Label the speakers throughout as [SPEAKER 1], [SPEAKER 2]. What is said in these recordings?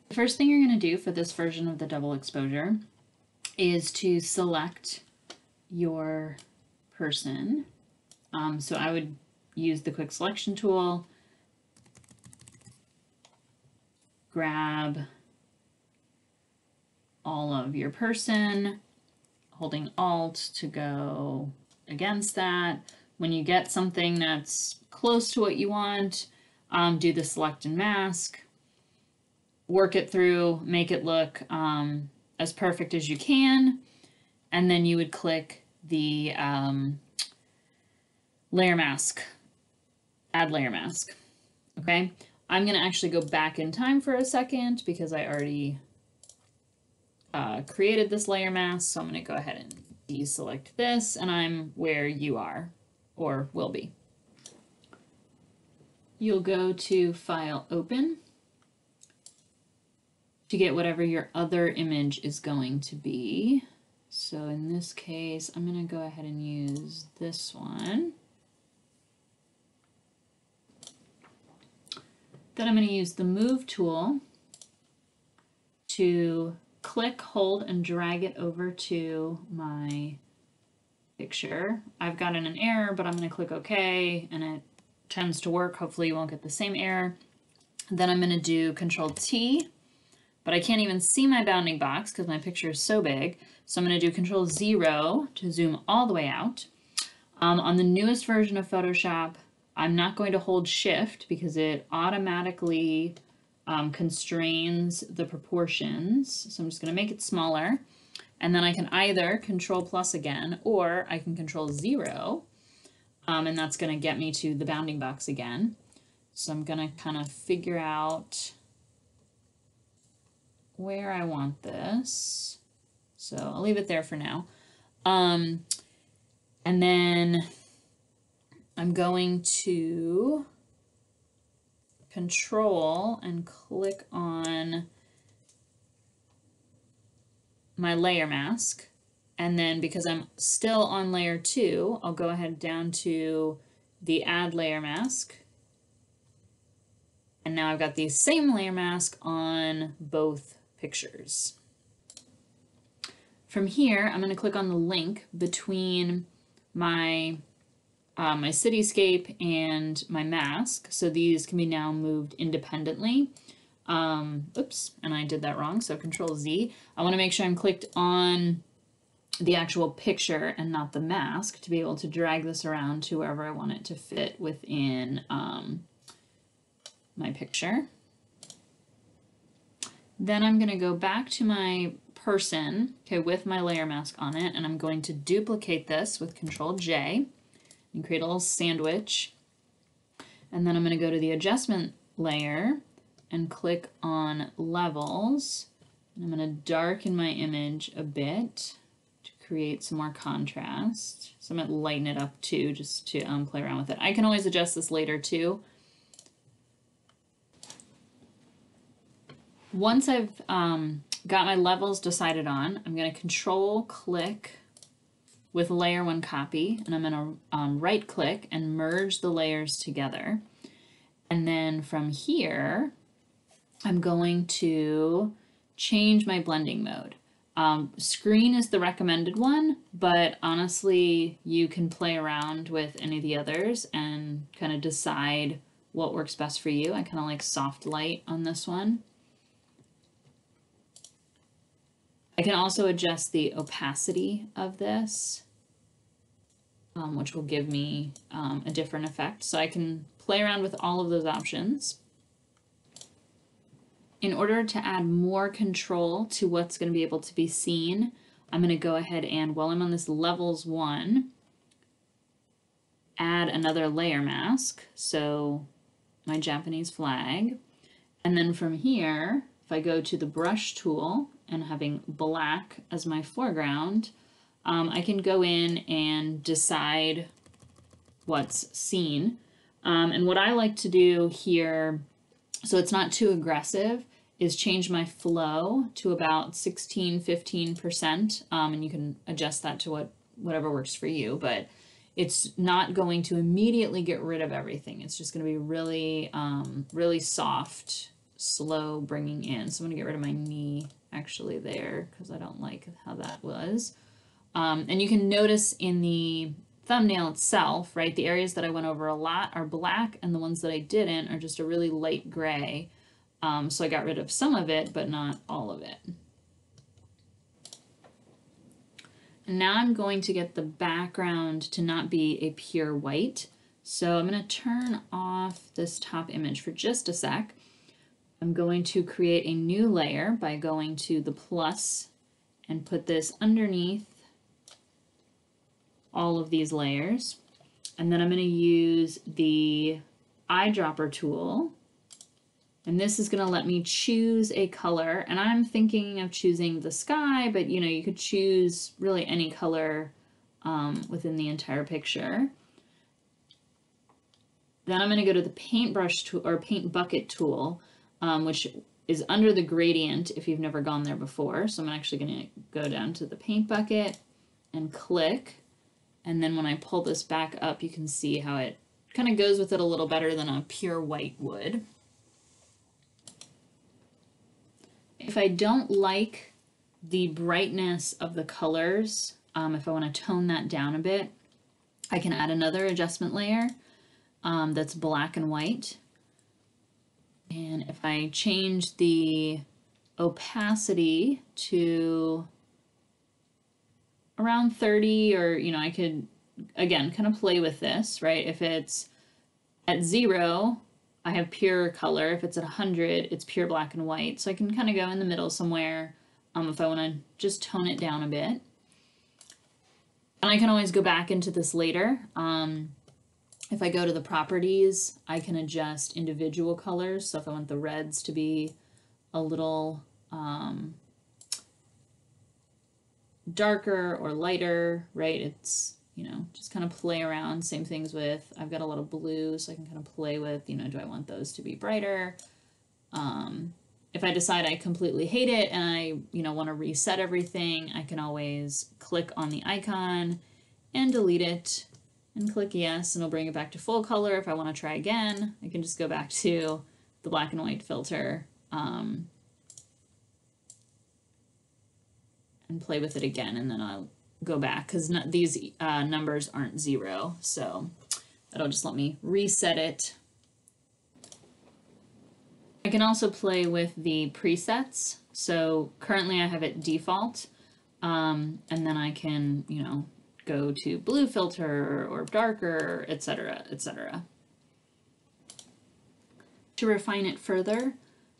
[SPEAKER 1] The first thing you're going to do for this version of the double exposure is to select your person. So I would use the quick selection tool, grab all of your person, holding Alt to go against that. When you get something that's close to what you want, do the select and mask, work it through, make it look as perfect as you can, and then you would click the layer mask, add layer mask. Okay, I'm gonna actually go back in time for a second because I already created this layer mask, so I'm gonna go ahead and deselect this, and I'm where you are or will be. You'll go to File, Open to get whatever your other image is going to be. So in this case, I'm going to go ahead and use this one. Then I'm going to use the Move tool to click, hold, and drag it over to my picture. I've gotten an error, but I'm going to click OK, and it tends to work. Hopefully you won't get the same error. Then I'm going to do Control T, but I can't even see my bounding box because my picture is so big. So I'm going to do Control 0 to zoom all the way out. On the newest version of Photoshop, I'm not going to hold Shift because it automatically constrains the proportions. So I'm just going to make it smaller. And then I can either Control plus again, or I can Control 0. And that's going to get me to the bounding box again. So I'm going to kind of figure out where I want this. So I'll leave it there for now. And then I'm going to Control and click on my layer mask. And then because I'm still on layer 2, I'll go ahead down to the Add Layer Mask. And now I've got the same layer mask on both pictures. From here, I'm going to click on the link between my my cityscape and my mask, so these can be now moved independently. Oops, and I did that wrong, so Control Z. I want to make sure I'm clicked on the actual picture and not the mask to be able to drag this around to wherever I want it to fit within my picture. Then I'm going to go back to my person, okay, with my layer mask on it, and I'm going to duplicate this with Control J and create a little sandwich. And then I'm going to go to the adjustment layer and click on levels. And I'm going to darken my image a bit to create some more contrast. So I'm going to lighten it up too, just to play around with it. I can always adjust this later too. Once I've got my levels decided on, I'm going to Control click with layer 1 copy, and I'm going to right click and merge the layers together. And then from here, I'm going to change my blending mode. Screen is the recommended one, but honestly, you can play around with any of the others and kind of decide what works best for you. I kind of like soft light on this one. I can also adjust the opacity of this, which will give me a different effect. So I can play around with all of those options. In order to add more control to what's going to be able to be seen, I'm going to go ahead and, while I'm on this levels 1, add another layer mask. So my Japanese flag. And then from here, if I go to the brush tool and having black as my foreground, I can go in and decide what's seen. And what I like to do here, so it's not too aggressive, is change my flow to about 16–15%. And you can adjust that to whatever works for you, but it's not going to immediately get rid of everything. It's just going to be really, really soft slow bringing in. So I'm gonna get rid of my knee actually there because I don't like how that was. And you can notice in the thumbnail itself, right, the areas that I went over a lot are black and the ones that I didn't are just a really light gray. So I got rid of some of it, but not all of it. And now I'm going to get the background to not be a pure white. So I'm going to turn off this top image for just a sec. I'm going to create a new layer by going to the plus and put this underneath all of these layers. And then I'm going to use the eyedropper tool. And this is going to let me choose a color. And I'm thinking of choosing the sky, but you know, you could choose really any color within the entire picture. Then I'm going to go to the paintbrush tool or paint bucket tool, which is under the gradient if you've never gone there before. So I'm actually going to go down to the paint bucket and click. And then when I pull this back up, you can see how it kind of goes with it a little better than a pure white would. If I don't like the brightness of the colors, if I want to tone that down a bit, I can add another adjustment layer that's black and white. And if I change the opacity to around 30, or, you know, I could, again, kind of play with this, right? If it's at 0, I have pure color. If it's at 100, it's pure black and white. So I can kind of go in the middle somewhere if I want to just tone it down a bit. And I can always go back into this later. If I go to the properties, I can adjust individual colors. So if I want the reds to be a little darker or lighter, right? It's, you know, just kind of play around. Same things with, I've got a lot of blue, so I can kind of play with, you know, do I want those to be brighter? If I decide I completely hate it and I, you know, want to reset everything, I can always click on the icon and delete it and click yes, and it'll bring it back to full color. If I want to try again, I can just go back to the black and white filter and play with it again, and then I'll go back because these numbers aren't 0, so that'll just let me reset it. I can also play with the presets. So currently I have it default, and then I can, you know, go to blue filter or darker, etc., etc. To refine it further,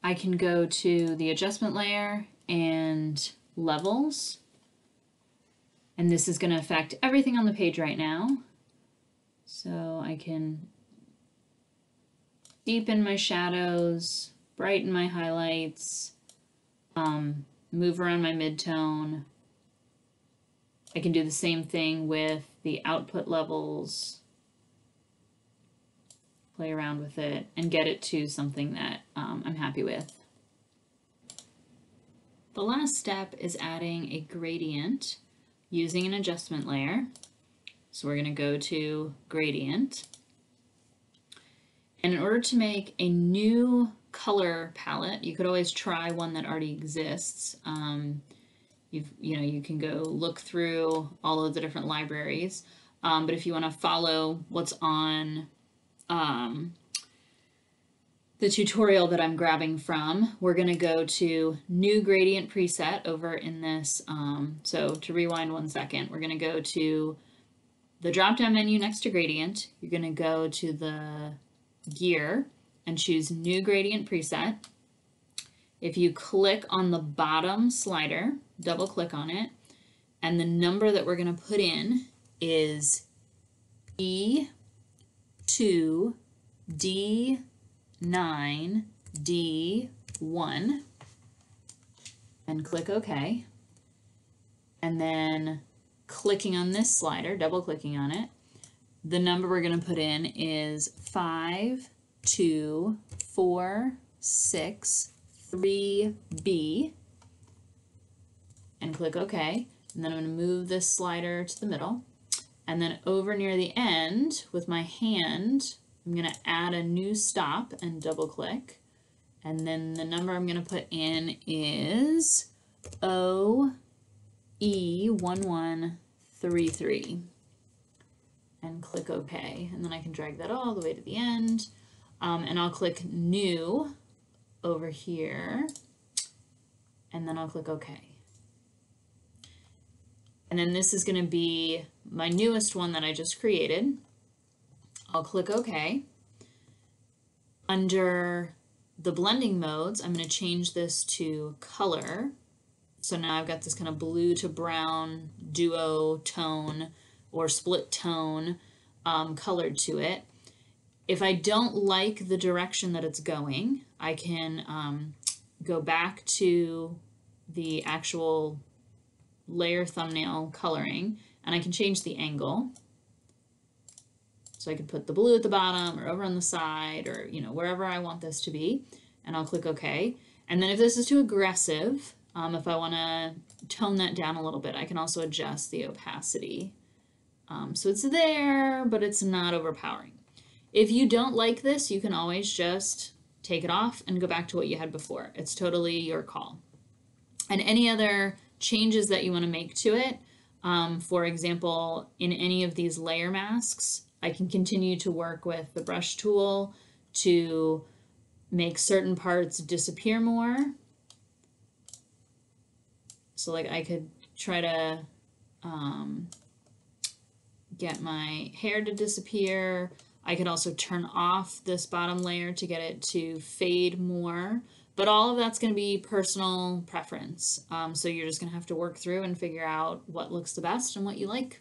[SPEAKER 1] I can go to the adjustment layer and levels, and this is going to affect everything on the page right now. So I can deepen my shadows, brighten my highlights, move around my midtone. I can do the same thing with the output levels, play around with it, and get it to something that I'm happy with. The last step is adding a gradient using an adjustment layer. So we're going to go to gradient. And in order to make a new color palette, you could always try one that already exists. You can go look through all of the different libraries. But if you want to follow what's on the tutorial that I'm grabbing from, we're going to go to new gradient preset over in this. So to rewind 1 second, we're going to go to the drop-down menu next to gradient. You're going to go to the gear and choose new gradient preset. If you click on the bottom slider, double click on it, and the number that we're going to put in is E2D9D1, and click OK. And then clicking on this slider, double clicking on it, the number we're going to put in is 52463B, and click OK. And then I'm going to move this slider to the middle, and then over near the end with my hand, I'm going to add a new stop and double click, And then the number I'm going to put in is OE1133 and click OK. And then I can drag that all the way to the end. And I'll click New over here, and then I'll click OK. And then this is going to be my newest one that I just created. I'll click OK. Under the blending modes, I'm going to change this to color. So now I've got this kind of blue to brown duo tone or split tone colored to it. If I don't like the direction that it's going, I can go back to the actual layer thumbnail coloring, and I can change the angle. So I could put the blue at the bottom or over on the side, or wherever I want this to be, and I'll click OK. And then if this is too aggressive, if I want to tone that down a little bit, I can also adjust the opacity. So it's there, but it's not overpowering. If you don't like this, you can always just take it off and go back to what you had before. It's totally your call. And any other changes that you want to make to it, for example, in any of these layer masks, I can continue to work with the brush tool to make certain parts disappear more. So like I could try to get my hair to disappear. I could also turn off this bottom layer to get it to fade more, but all of that's going to be personal preference. So you're just going to have to work through and figure out what looks the best and what you like.